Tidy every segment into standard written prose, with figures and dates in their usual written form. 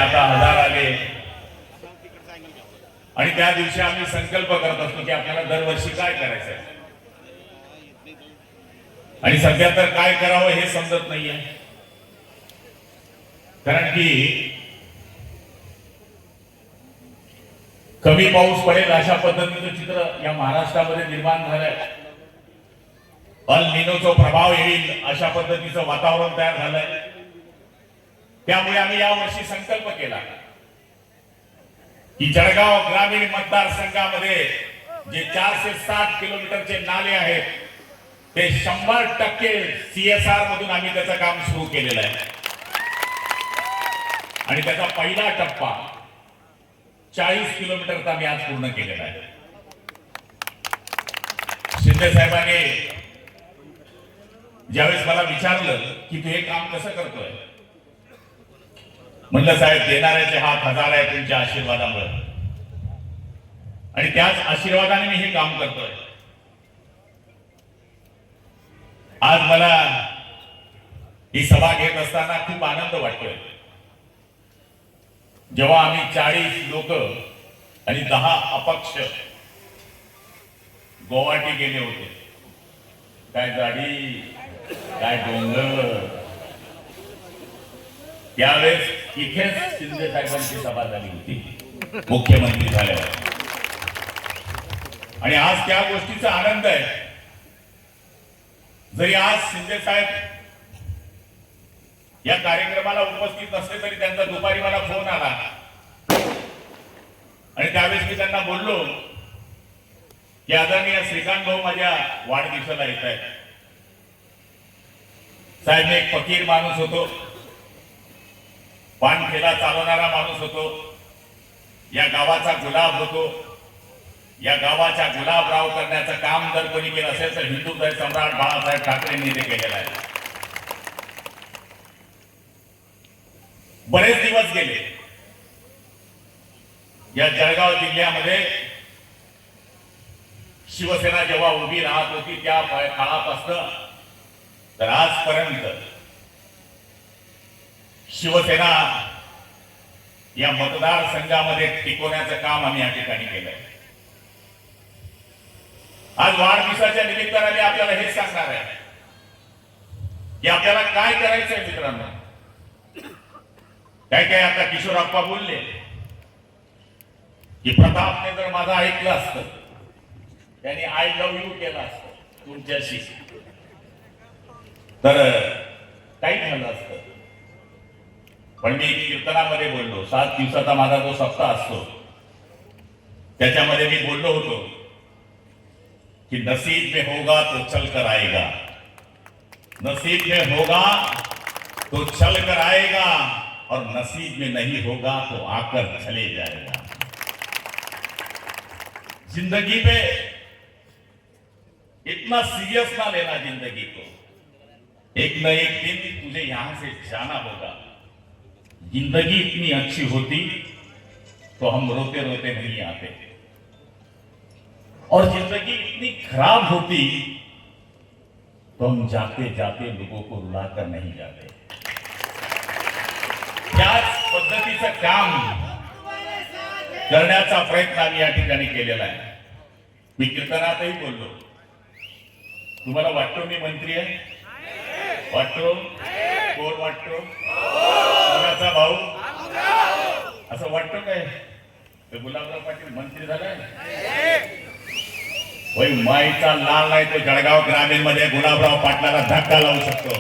आता 1000 आले. आणि त्या दिवशी आम्ही संकल्प करत असतो की आपल्याला दरवर्षी काय करायचं आहे. आणि सध्या तर काय करावं हे समजत नाहीये. कारण की कमी पाऊस पडेल अशा पद्धतीचं चित्र या महाराष्ट्रामध्ये निर्माण झालंय. अल निनोचा प्रभाव येईल अशा पद्धतीचं वातावरण तयार झालंय. त्यामुळे आम्ही यावर्षी संकल्प केला की जळगाव ग्रामीण मतदारसंघामध्ये जे 460 किलोमीटरचे नाले आहेत ते 100% CSR मधून आम्ही त्याचं काम सुरू केलेलं आहे. आणि त्याचा पहिला टप्पा 40 किलोमीटरचा आम्ही आज पूर्ण केलेला आहे. शिंदे साहेबांनी ज्यावेळेस मला विचारलं की तू हे काम कसं करतोय, म्हणलं साहेब देणाऱ्याचे हात हजार आहे तुमच्या आशीर्वादामुळे, आणि त्याच आशीर्वादाने मी हे काम करतोय. आज मला ही सभा घेत असताना खूप आनंद वाटतोय. जेव्हा आम्ही 40 लोक आणि 10 अपक्ष गुवाहाटी गेले होते, काय गाडी काय डोंगर, त्यावेळेस इथेच शिंदे साहेबांची सभा झाली होती मुख्यमंत्री झाल्यावर. आणि आज त्या गोष्टीचा आनंद आहे. जरी आज शिंदे साहेब या कार्यक्रमाला उपस्थित नसले तरी त्यांचा दुपारी मला फोन आला आणि त्यावेळेस मी त्यांना बोललो की आदरणीय श्रीकांत भाऊ माझ्या वाढदिवसाला येत आहेत. साहेब मी एक फकीर माणूस होतो, पानठेला चालवणारा माणूस होतो, या गावाचा गुलाब होतो. या गावाच्या गुलाबराव करण्याचं काम जर कोणी केलं असेल तर हिंदुत्व सम्राट बाळासाहेब ठाकरेंनी ते केलेलं आहे. बरेच दिवस गेले या जळगाव जिल्ह्यामध्ये. शिवसेना जेव्हा उभी राहत होती त्या काळापासून तर आजपर्यंत शिवसेना या मतदारसंघामध्ये टिकवण्याचं काम आम्ही या ठिकाणी केलंय. आज वाढदिवसाच्या निमित्ताने आपल्याला हेच सांगणार आहे की आपल्याला काय करायचंय मित्रांनो. काय काय आता किशोरप्पा बोलले की प्रतापने जर माझं ऐकलं असतं, त्यांनी आय लव्ह यू केलं असतं तुमच्याशी, तर काही झालं असतं. पण मी कीर्तनामध्ये बोललो, 7 दिवसाचा माझा जो सप्ताह असतो त्याच्यामध्ये मी बोललो होतो कि नसीब में होगा तो चल कर आएगा, नसीब में होगा तो चल कर आएगा, और नसीब में नहीं होगा तो आकर चले जाएगा. जिंदगी पे इतना सीरियस ना लेना जिंदगी को. एक न एक दिन तुझे यहां से जाना होगा. जिंदगी इतनी अच्छी होती तो हम रोते रोते नहीं आते, और जिंदगी इतनी खराब होती तो हम जाते जाते लोगों को रुलाकर नहीं जाते. त्याच पद्धतीचं काम करण्याचा प्रयत्न आम्ही या ठिकाणी केलेला आहे. मी कीर्तनातही बोललो, तुम्हाला वाटतो मी मंत्री आहे? वाटतो? कोण वाटतो? कोणाचा भाऊ? असं वाटतो काय गुलाबराव पाटील मंत्री झालाय? होय, माईचा लाल नाही तो जळगाव ग्रामीण मध्ये गुलाबराव पाटलाला धक्का लावू शकतो.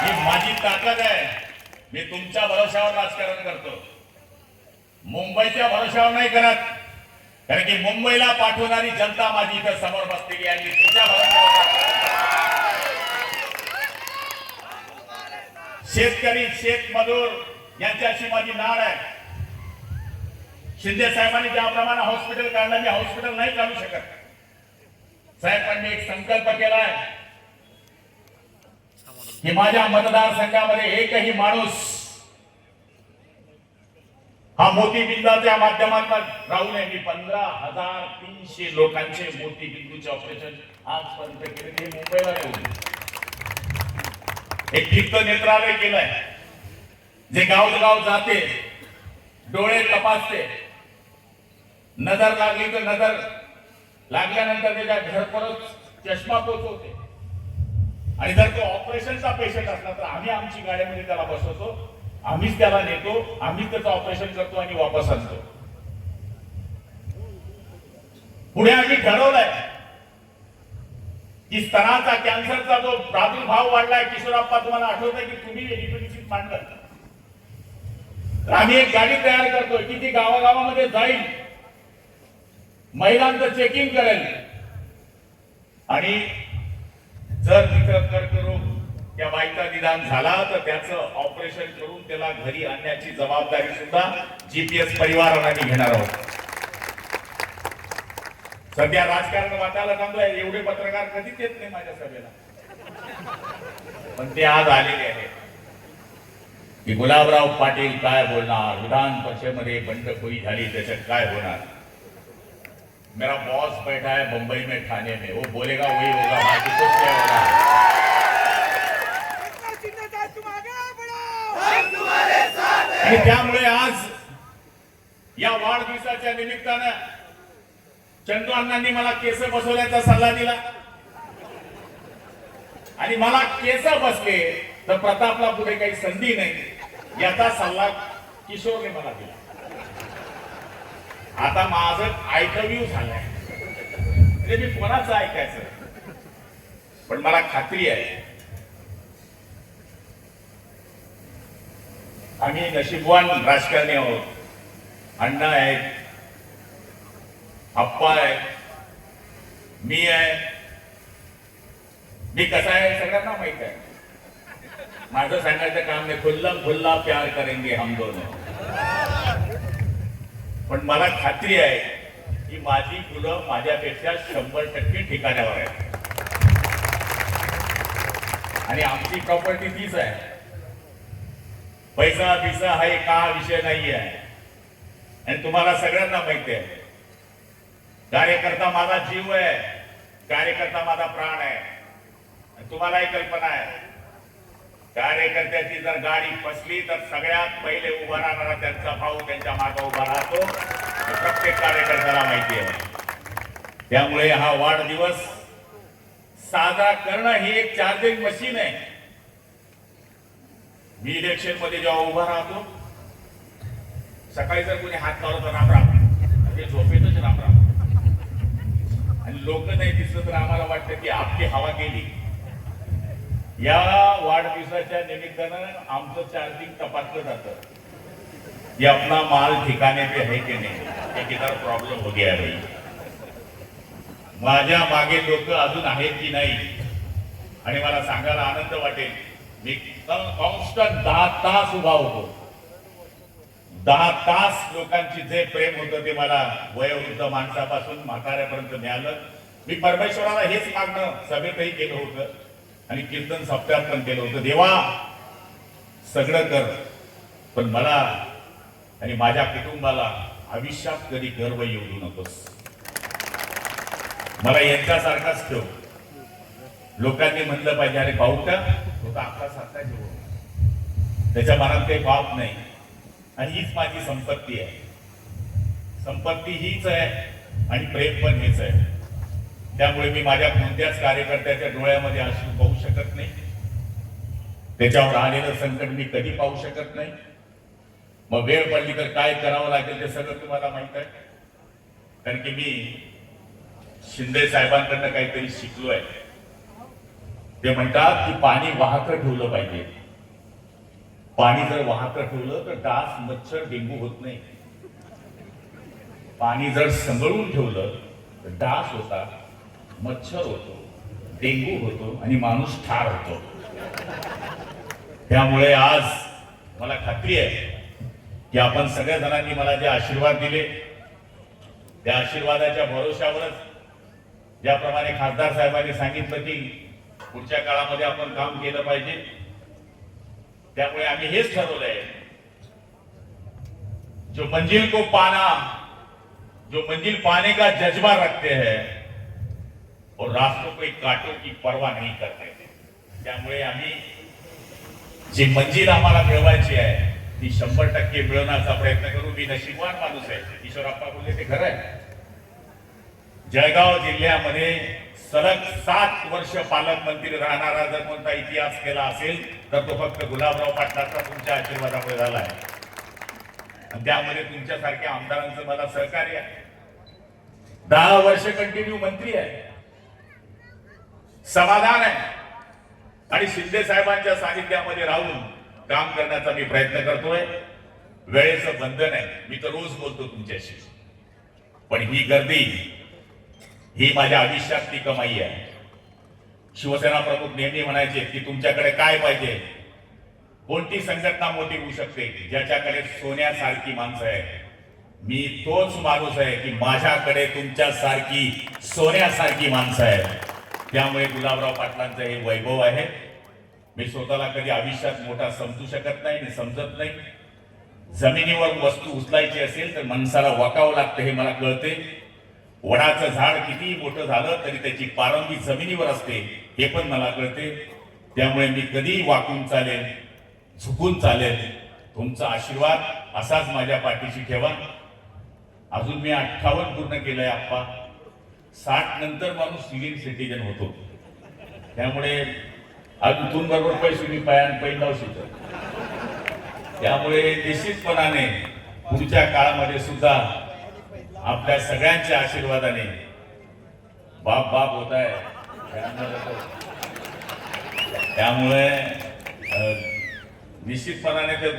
ही माझी ताकद आहे. मी तुमच्या भरोशावर राजकारण करतो, मुंबईच्या भरोशावर नाही करत. कारण की मुंबईला पाठवणारी जनता माझी इथं समोर बसलेली आहे. मी तुमच्या भरोशावर. शेतकरी शेतमजूर यांच्याशी माझी नाळ आहे. शिंदे साहेबांनी ज्याप्रमाणे हॉस्पिटल काढलं, मी हॉस्पिटल नाही काढू शकत. साहेबांनी एक संकल्प केलाय की माझ्या मतदारसंघामध्ये एकही माणूस हा मोतीबिंदाच्या माध्यमातून राहू नये. मी 15,300 लोकांचे मोतीबिंदूचे ऑपरेशन आजपर्यंत केले. ते मुंबईला ठेवले. एक ठिक्त नेत्रालय केलंय. जे गावोगाव जाते, डोळे तपासते, नजर लागली तर नजर लागल्यानंतर त्याच्या घरपोच चष्मा पोचवते, आणि जर तो ऑपरेशनचा पेशंट असला तर आम्ही आमची गाड्यामध्ये त्याला बसवतो, आम्हीच त्याला नेतो, आम्हीच त्याचं ऑपरेशन करतो आणि वापस आणतो. पुढे आम्ही ठरवलंय की स्तनाचा कॅन्सरचा जो प्रादुर्भाव वाढलाय, किशोरप्पा तुम्हाला आठवतंय की तुम्ही एडिटोरियल मांडलं, तर आम्ही एक गाडी तयार करतोय की ती गावागावामध्ये जाईल, महिलांचं चेकिंग करेल, आणि जर तिथं कर्करोग त्या बाईचा निदान झाला तर त्याचं ऑपरेशन करून त्याला घरी आणण्याची जबाबदारी सुद्धा जीपीएस परिवाराने घेणार आहोत. सध्या राजकारण वाटायला सांगतोय, एवढे पत्रकार कधीच येत नाही माझ्या सभेला, पण ते आज आलेले आहेत की गुलाबराव पाटील काय बोलणार, विधान परिषदेमध्ये बंडखोरी झाली त्याच्यात काय होणार. मेरा बॉस बैठा है मुंबई में थाने में, वो बोलेगा वही होगा, बाकी कुछ नहीं होगा. आणि त्यामुळे आज या वाढदिवसाच्या निमित्तानं चंदू अण्णांनी मला केस बसवण्याचा सल्ला दिला, आणि मला केस बसले तर प्रतापला पुढे काही संधी नाही याचा सल्ला किशोरने मला दिला. आता माझं ऐकव्यू झालंय, म्हणजे मी कोणाचं ऐकायचं, पण मला खात्री आहे आम्ही नशीबवान राजकारणी आहोत. अण्णा आहेत, अप्पा आहे, मी आहे. मी कसा आहे सगळ्यांना माहित आहे. माझं सांगायचं काम नाही, खुल्लम खुल्ला प्यार करेंगे हम दोनों. पण मला खात्री आहे की माझी मुलं माझ्यापेक्षा 100% ठिकाण्यावर आहे, आणि आमची प्रॉपर्टी तीच आहे. पैसा बिसा हा एक का विषय नाही आहे, आणि तुम्हाला सगळ्यांना माहिती आहे कार्यकर्ता माझा जीव आहे, कार्यकर्ता माझा प्राण आहे. तुम्हालाही कल्पना आहे, कार्यकर्त्याची जर गाडी फसली तर सगळ्यात पहिले उभा राहणारा त्यांचा भाऊ त्यांच्या मागे उभा राहतो, प्रत्येक कार्यकर्त्याला माहिती आहे. त्यामुळे हा वाढदिवस साजरा करणं ही एक चार्जिंग मशीन आहे. मी इलेक्शन मध्ये जेव्हा उभा राहतो, सकाळी जर कोणी हात लावला तर रामराम, म्हणजे झोपेतच रामराम, आणि लोक नाही दिसलं तर आम्हाला वाटतं की आपली हवा गेली. या वाढदिवसाच्या निमित्तानं आमचं चार्जिंग तपासलं जातं की अपना माल ठिकाणे पे है की नाही, एक इतर प्रॉब्लेम हो गया भाई. माझ्या मागे लोक अजून आहेत की नाही, आणि मला सांगायला आनंद वाटेल, मी कॉन्स्टंट 10 तास उभा होतो. 10 तास लोकांची जे प्रेम होतं ते मला वयोवृद्ध माणसापासून म्हाताऱ्यापर्यंत मिळालं. मी परमेश्वराला हेच मागणं सभेतही केलं होतं आणि कीर्तन सप्त्यात पण केलं होतं, देवा सगळं कर, पण मला आणि माझ्या कुटुंबाला आयुष्यात कधी गर्व येऊ देऊ नकोस. मला यांच्यासारखाच ठेव. लोकांनी म्हणलं पाहिजे, अरे भाऊ का होता आपला सारखा जीव, त्याच्या मनात काही पाप नाही, आणि हीच माझी संपत्ती आहे. संपत्ती हीच आहे आणि प्रेम पण हेच आहे. त्यामुळे मी माझ्या कोणत्याच कार्यकर्त्याच्या डोळ्यामध्ये अश्रू पाहू शकत नाही, त्याच्यावर आलेलं संकट मी कधी पाहू शकत नाही. मग वेळ पडली तर काय करावं लागेल ते सगळं तुम्हाला माहित आहे, कारण की मी शिंदे साहेबांकडनं काहीतरी शिकलोय. ते म्हणतात की पाणी वाहतं ठेवलं पाहिजे. पाणी जर वाहतं ठेवलं तर डास, मच्छर, डेंगू होत नाही. पाणी जर संगळून ठेवलं तर डास होता, मच्छर होतो, डेंगू होतो, आणि माणूस ठार होतो. त्यामुळे आज मला खात्री आहे की आपण सगळ्या जणांनी मला जे आशीर्वाद दिले, त्या आशीर्वादाच्या भरोशावरच, ज्याप्रमाणे खासदार साहेबांनी सांगितलं की पुढच्या काळामध्ये आपण काम केलं पाहिजे, त्यामुळे आम्ही हेच ठरवलंय, जो मंजिल को पाना, जो मंजिल पाने का जज्बा रखते हैं और रास्तों को कांटों की परवाह नहीं करते. त्यामुळे आम्ही जी मंजिल आम्हाला मिळवायची आहे ती 100% मिळवण्याचा प्रयत्न करू. मी नशीबवान माणूस आहे. ईश्वरप्पा बोलले ते खरं आहे. जळगाव जिल्ह्यामध्ये सलग 7 वर्ष पालकमंत्री राहणारा जर कोणता इतिहास केला असेल तर तो फक्त गुलाबराव पाटलांचा तुमच्या आशीर्वादामुळे झाला आहे. आणि त्यामध्ये तुमच्यासारख्या आमदारांचं मला सहकार्य आहे. 10 वर्ष कंटिन्यू मंत्री आहे, समाधान आहे आणि शिंदे साहेबांच्या सानिध्यामध्ये राहून काम करण्याचा मी प्रयत्न करतोय. वेळेचं बंधन आहे, मी तर रोज बोलतो तुमच्याशी, पण ही गर्दी ही माझ्या आयुष्यातली कमाई आहे. शिवसेना प्रमुख नेहमी म्हणायचे की तुमच्याकडे काय पाहिजे, कोणती संघटना मोठी होऊ शकते, ज्याच्याकडे सोन्यासारखी माणसं आहे. मी तोच माणूस आहे की माझ्याकडे तुमच्यासारखी सोन्यासारखी माणसं आहेत. त्यामुळे गुलाबराव पाटलांचं हे वैभव आहे. मी स्वतःला कधी आयुष्यात मोठा समजू शकत नाही आणि समजत नाही. जमिनीवर वस्तू उचलायची असेल तर माणसाला वाकावं लागतं हे मला कळते. वडाचं झाड कितीही मोठं झालं तरी त्याची पारंबी जमिनीवर असते हे पण मला कळते. त्यामुळे मी कधीही वाकून चालेल, झुकून चालेल. तुमचा आशीर्वाद असाच माझ्या पाठीशी ठेवा. अजून मी 58 पूर्ण केलंय आप्पा. 60 नंतर माणूस सिनियर सिटीजन होतो. त्यामुळे अजून बरोबर पैसे मी पैन लावू शकतो. त्यामुळे निश्चितपणाने पुढच्या काळामध्ये सुद्धा आपल्या सगळ्यांच्या आशीर्वादाने बाप बाप होत आहे. त्यामुळे निश्चितपणाने ते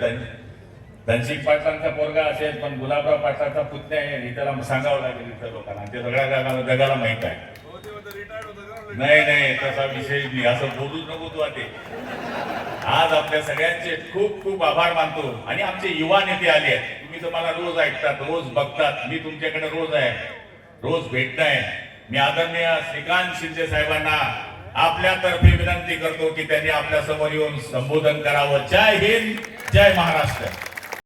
धनसिंग पाटलांचा पोरगा असेल पण गुलाबराव पाटलांचा पुतण्या आहे हे त्याला सांगावं लागेल इतर लोकांना. ते सगळ्या जगाला माहित आहे. नाही नाही तसा विषय नाही, असं बोलूच नको तू ते. आज आपल्या सगळ्यांचे खूप खूप आभार मानतो. आणि आमचे युवा नेते आले आहेत. तुम्ही तर मला रोज ऐकतात, रोज बघतात. मी तुमच्याकडे रोज आहे, रोज भेटताय. मी आदरणीय श्रीकांत शिंदे साहेबांना आपल्यातर्फे विनंती करतो की त्यांनी आपल्या समोर येऊन संबोधन करावं. जय हिंद, जय महाराष्ट्र.